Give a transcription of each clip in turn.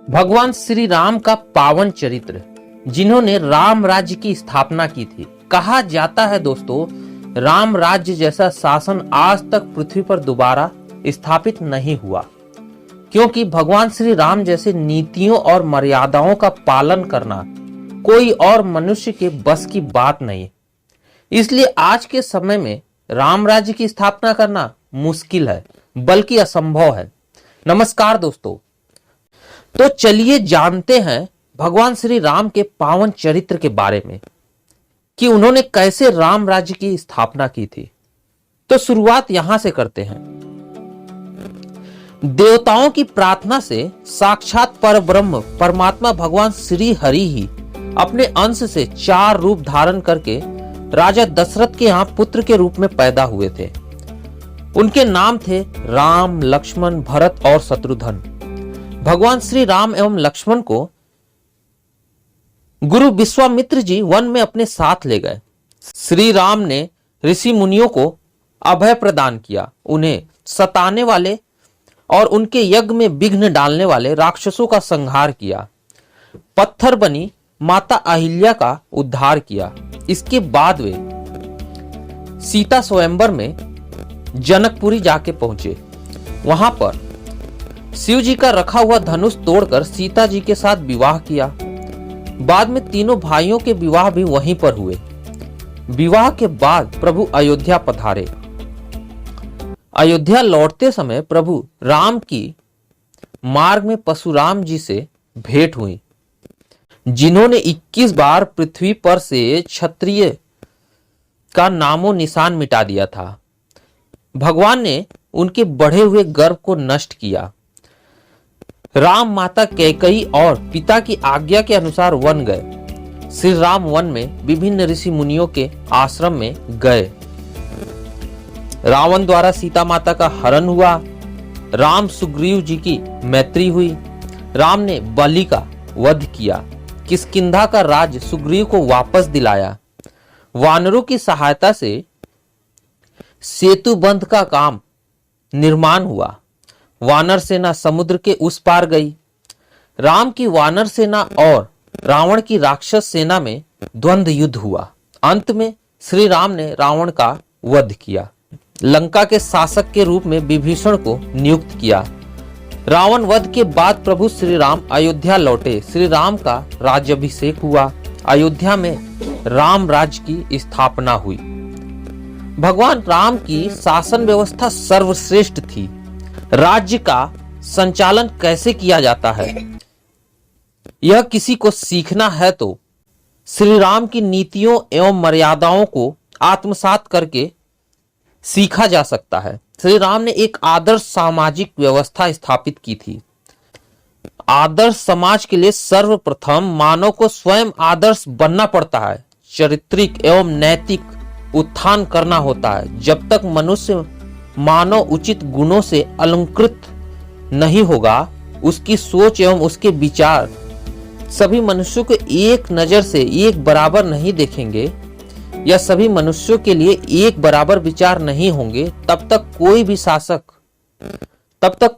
भगवान श्री राम का पावन चरित्र, जिन्होंने राम राज्य की स्थापना की थी। कहा जाता है दोस्तों, राम राज्य जैसा शासन आज तक पृथ्वी पर दोबारा स्थापित नहीं हुआ, क्योंकि भगवान श्री राम जैसे नीतियों और मर्यादाओं का पालन करना कोई और मनुष्य के बस की बात नहीं। इसलिए आज के समय में राम राज्य की स्थापना करना मुश्किल है, बल्कि असंभव है। नमस्कार दोस्तों, तो चलिए जानते हैं भगवान श्री राम के पावन चरित्र के बारे में कि उन्होंने कैसे राम राज्य की स्थापना की थी। तो शुरुआत यहां से करते हैं। देवताओं की प्रार्थना से साक्षात परब्रह्म परमात्मा भगवान श्री हरि ही अपने अंश से 4 रूप धारण करके राजा दशरथ के यहां पुत्र के रूप में पैदा हुए थे। उनके नाम थे राम, लक्ष्मण, भरत और शत्रुघ्न। भगवान श्री राम एवं लक्ष्मण को गुरु विश्वामित्र जी वन में अपने साथ ले गए। श्री राम ने ऋषि मुनियों को अभय प्रदान किया, उन्हें सताने वाले और उनके यज्ञ में विघ्न डालने वाले राक्षसों का संहार किया। पत्थर बनी माता अहिल्या का उद्धार किया। इसके बाद वे सीता स्वयंवर में जनकपुरी जाके पहुंचे। वहां पर शिव जी का रखा हुआ धनुष तोड़कर सीता जी के साथ विवाह किया। बाद में तीनों भाइयों के विवाह भी वहीं पर हुए। विवाह के बाद प्रभु अयोध्या पधारे। अयोध्या लौटते समय प्रभु राम की मार्ग में परशुराम जी से भेंट हुई, जिन्होंने 21 बार पृथ्वी पर से क्षत्रिय का नामो निशान मिटा दिया था। भगवान ने उनके बढ़े हुए गर्व को नष्ट किया। राम माता कैकेयी और पिता की आज्ञा के अनुसार वन गए। श्री राम वन में विभिन्न ऋषि मुनियों के आश्रम में गए। रावण द्वारा सीता माता का हरण हुआ। राम सुग्रीव जी की मैत्री हुई। राम ने बलि का वध किया। किष्किंधा का राज्य सुग्रीव को वापस दिलाया। वानरों की सहायता से सेतु बंध का काम निर्माण हुआ। वानर सेना समुद्र के उस पार गई। राम की वानर सेना और रावण की राक्षस सेना में द्वंद्व युद्ध हुआ। अंत में श्री राम ने रावण का वध किया। लंका के शासक के रूप में विभीषण को नियुक्त किया। रावण वध के बाद प्रभु श्री राम अयोध्या लौटे। श्री राम का राज्याभिषेक हुआ। अयोध्या में राम राज्य की स्थापना हुई। भगवान राम की शासन व्यवस्था सर्वश्रेष्ठ थी। राज्य का संचालन कैसे किया जाता है, यह किसी को सीखना है तो श्री राम की नीतियों एवं मर्यादाओं को आत्मसात करके सीखा जा सकता है। श्री राम ने एक आदर्श सामाजिक व्यवस्था स्थापित की थी। आदर्श समाज के लिए सर्वप्रथम मानव को स्वयं आदर्श बनना पड़ता है। चारित्रिक एवं नैतिक उत्थान करना होता है। जब तक मनुष्य मानव उचित गुणों से अलंकृत नहीं होगा, उसकी सोच एवं उसके विचार सभी मनुष्यों को एक नजर से एक बराबर नहीं देखेंगे या सभी मनुष्यों के लिए एक बराबर विचार नहीं होंगे, तब तक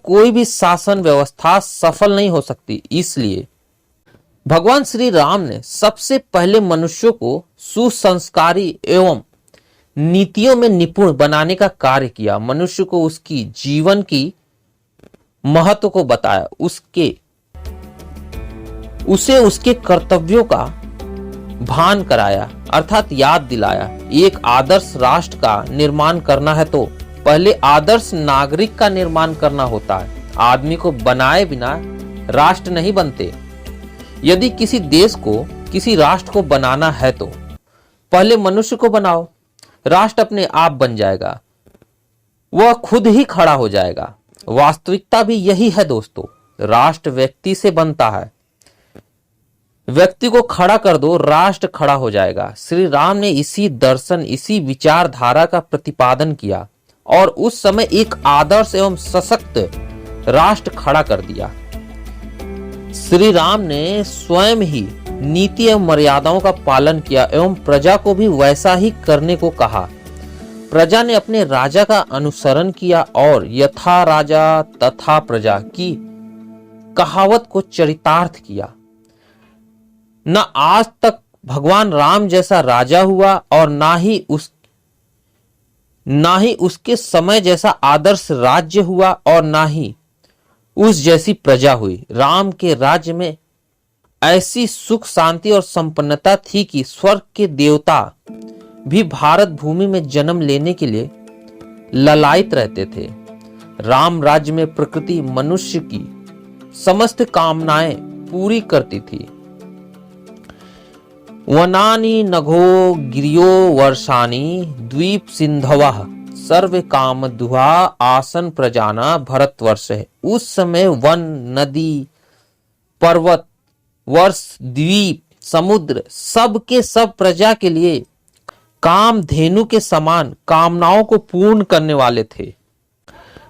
कोई भी शासन व्यवस्था सफल नहीं हो सकती। इसलिए भगवान श्री राम ने सबसे पहले मनुष्यों को सुसंस्कारी एवं नीतियों में निपुण बनाने का कार्य किया। मनुष्य को उसकी जीवन की महत्व को बताया, उसे उसके कर्तव्यों का भान कराया, अर्थात याद दिलाया। एक आदर्श राष्ट्र का निर्माण करना है तो पहले आदर्श नागरिक का निर्माण करना होता है। आदमी को बनाए बिना राष्ट्र नहीं बनते। यदि किसी देश को, किसी राष्ट्र को बनाना है तो पहले मनुष्य को बनाओ, राष्ट्र अपने आप बन जाएगा, वह खुद ही खड़ा हो जाएगा। वास्तविकता भी यही है दोस्तों। राष्ट्र व्यक्ति से बनता है। व्यक्ति को खड़ा कर दो, राष्ट्र खड़ा हो जाएगा। श्री राम ने इसी दर्शन, इसी विचारधारा का प्रतिपादन किया और उस समय एक आदर्श एवं सशक्त राष्ट्र खड़ा कर दिया। श्री राम ने स्वयं ही नीति एवं मर्यादाओं का पालन किया एवं प्रजा को भी वैसा ही करने को कहा। प्रजा ने अपने राजा का अनुसरण किया और यथा राजा तथा प्रजा की कहावत को चरितार्थ किया। न आज तक भगवान राम जैसा राजा हुआ और ना ही उसके समय जैसा आदर्श राज्य हुआ और ना ही उस जैसी प्रजा हुई। राम के राज्य में ऐसी सुख शांति और संपन्नता थी कि स्वर्ग के देवता भी भारत भूमि में जन्म लेने के लिए ललायित रहते थे। राम राज्य में प्रकृति मनुष्य की समस्त कामनाएं पूरी करती थी। वनानि नघो गिरियो वर्षानि द्वीप सिंधवः सर्व काम दुहा आसन प्रजाना भारतवर्ष है। उस समय वन, नदी, पर्वत, वर्ष, द्वीप, समुद्र सबके सब प्रजा के लिए काम धेनु के समान कामनाओं को पूर्ण करने वाले थे।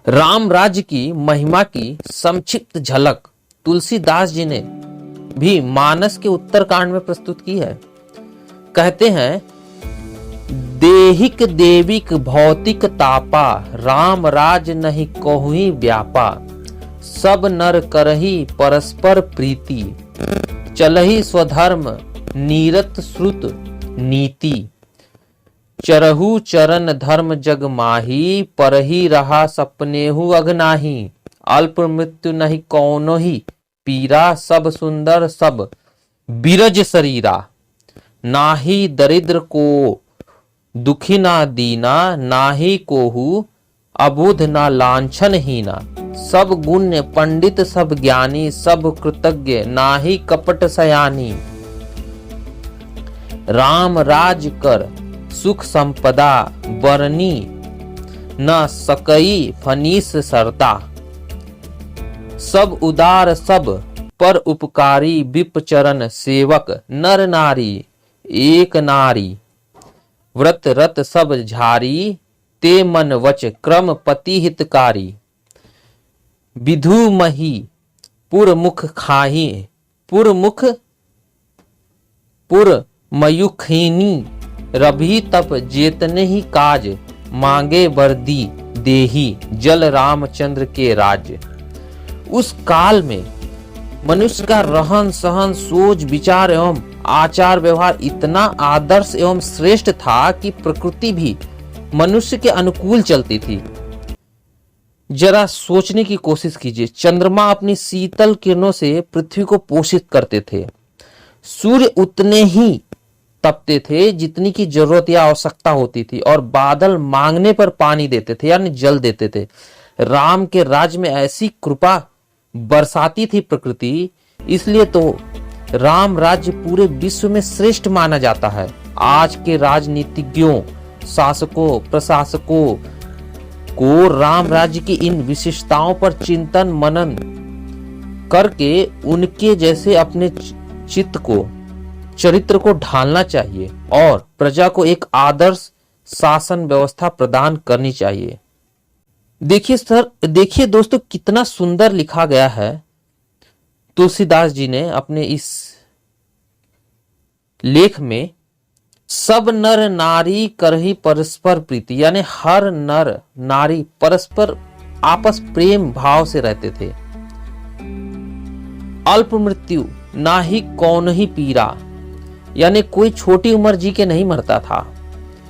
राम राज्य की महिमा की संक्षिप्त झलक तुलसीदास जी ने भी मानस के उत्तरकांड में प्रस्तुत की है। कहते हैं, देहिक देविक भौतिक तापा राम राज नहीं कोहुई व्यापा सब नर करही परस्पर प्रीति चलही स्वधर्म नीरत श्रुत नीति चरहु चरण धर्म जग माही परही रहा सपनेहु अगनाही अल्प मृत्यु नहीं कौनो ही पीरा सब सुंदर सब बिरज शरीरा नाही दरिद्र को दुखी ना दीना नाही कोहू अबुध ना लांछन हीना सब गुण्य पंडित सब ज्ञानी सब कृतज्ञ नाही कपट सयानी राम राज कर सुख संपदा बरनी न सकई फनीस सरता सब उदार सब पर उपकारी विप चरण सेवक नर नारी एक नारी व्रत रत सब झारी ते मन वच क्रम पति हितकारी विधु मही पुर मुख खाही पुर मयुखीनी रभी तप जेतने ही काज मांगे वर्दी देही जल रामचंद्र के राज्य। उस काल में मनुष्य का रहन सहन सोच विचार एवं आचार व्यवहार इतना आदर्श एवं श्रेष्ठ था कि प्रकृति भी मनुष्य के अनुकूल चलती थी। जरा सोचने की कोशिश कीजिए, चंद्रमा अपनी शीतल किरणों से पृथ्वी को पोषित करते थे, सूर्य उतने ही तपते थे जितनी की जरूरत या आवश्यकता होती थी और बादल मांगने पर पानी देते थे यानी जल देते थे। राम के राज्य में ऐसी कृपा बरसाती थी प्रकृति, इसलिए तो राम राज्य पूरे विश्व में श्रेष्ठ माना जाता है। आज के राजनीतिज्ञों, शासकों, प्रशासकों को राम राज्य की इन विशेषताओं पर चिंतन मनन करके उनके जैसे अपने चरित्र को ढालना चाहिए और प्रजा को एक आदर्श शासन व्यवस्था प्रदान करनी चाहिए। देखिए दोस्तों, कितना सुंदर लिखा गया है तुलसीदास जी ने अपने इस लेख में। सब नर नारी करही परस्पर प्रीति, यानी हर नर नारी परस्पर आपस प्रेम भाव से रहते थे। अल्प मृत्यु ना ही कौन ही पीरा, यानी कोई छोटी उम्र जी के नहीं मरता था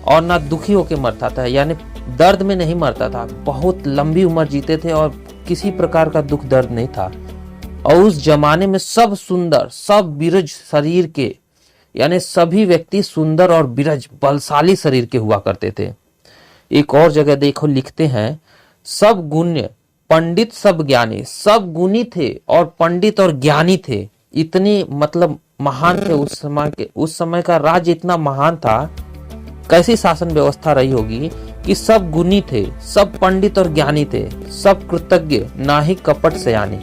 और ना दुखी होके मरता था, यानी दर्द में नहीं मरता था। बहुत लंबी उम्र जीते थे और किसी प्रकार का दुख दर्द नहीं था। और उस जमाने में सब सुंदर, सब बिरज शरीर के, यानी सभी व्यक्ति सुंदर और बिरज बलशाली शरीर के हुआ करते थे। एक और जगह देखो, लिखते हैं, सब गुण्य पंडित सब ज्ञानी, सब गुणी थे और पंडित और ज्ञानी थे। इतनी मतलब महान थे उस समय का राज्य इतना महान था। कैसी शासन व्यवस्था रही होगी कि सब गुणी थे, सब पंडित और ज्ञानी थे, सब कृतज्ञ ना ही कपट सयानी,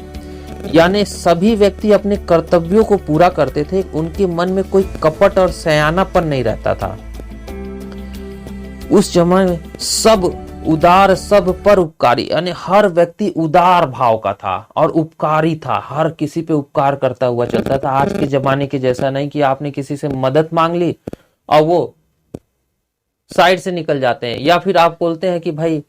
यानी सभी व्यक्ति अपने कर्तव्यों को पूरा करते थे। उनके मन में कोई कपट और सयानापन नहीं रहता था। उस जमाने में सब उदार, सब पर उपकारी, यानी हर व्यक्ति उदार भाव का था और उपकारी था, हर किसी पे उपकार करता हुआ चलता था। आज के जमाने के जैसा नहीं कि आपने किसी से मदद मांग ली और वो साइड से निकल जाते हैं, या फिर आप बोलते हैं कि भाई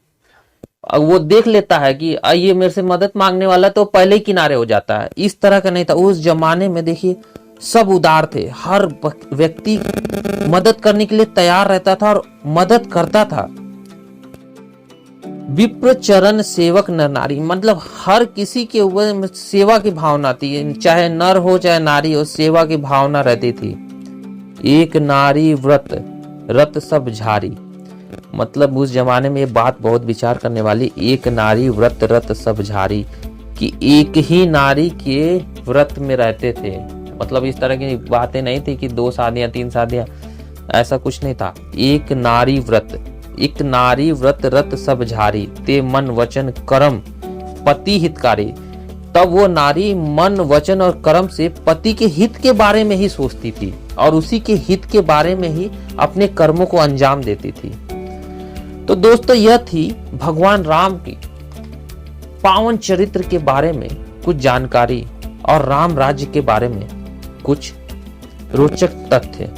वो देख लेता है कि ये मेरे से मदद मांगने वाला, तो पहले ही किनारे हो जाता है। इस तरह का नहीं था उस जमाने में। देखिए सब उदार थे, हर व्यक्ति मदद करने के लिए तैयार रहता था और मदद करता था। विप्र चरण सेवक नर नारी, मतलब हर किसी के ऊपर सेवा की भावना थी, चाहे नर हो चाहे नारी हो, सेवा की भावना रहती थी। एक नारी व्रत रत सब झारी, मतलब उस जमाने में ये बात बहुत विचार करने वाली। एक नारी व्रत रत सब झारी, कि एक ही नारी के व्रत में रहते थे। मतलब इस तरह की बातें नहीं थी कि 2 शादियां 3 शादियां, ऐसा कुछ नहीं था। एक नारी व्रत रत सब झारी, ते मन वचन कर्म पति हितकारी। तब वो नारी मन वचन और कर्म से पति के हित के बारे में ही सोचती थी और उसी के हित के बारे में ही अपने कर्मों को अंजाम देती थी। तो दोस्तों यह थी भगवान राम की पावन चरित्र के बारे में कुछ जानकारी और राम राज्य के बारे में कुछ रोचक तथ्य।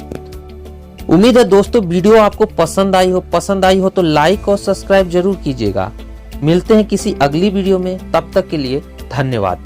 उम्मीद है दोस्तों वीडियो आपको पसंद आई हो तो लाइक और सब्सक्राइब जरूर कीजिएगा। मिलते हैं किसी अगली वीडियो में, तब तक के लिए धन्यवाद।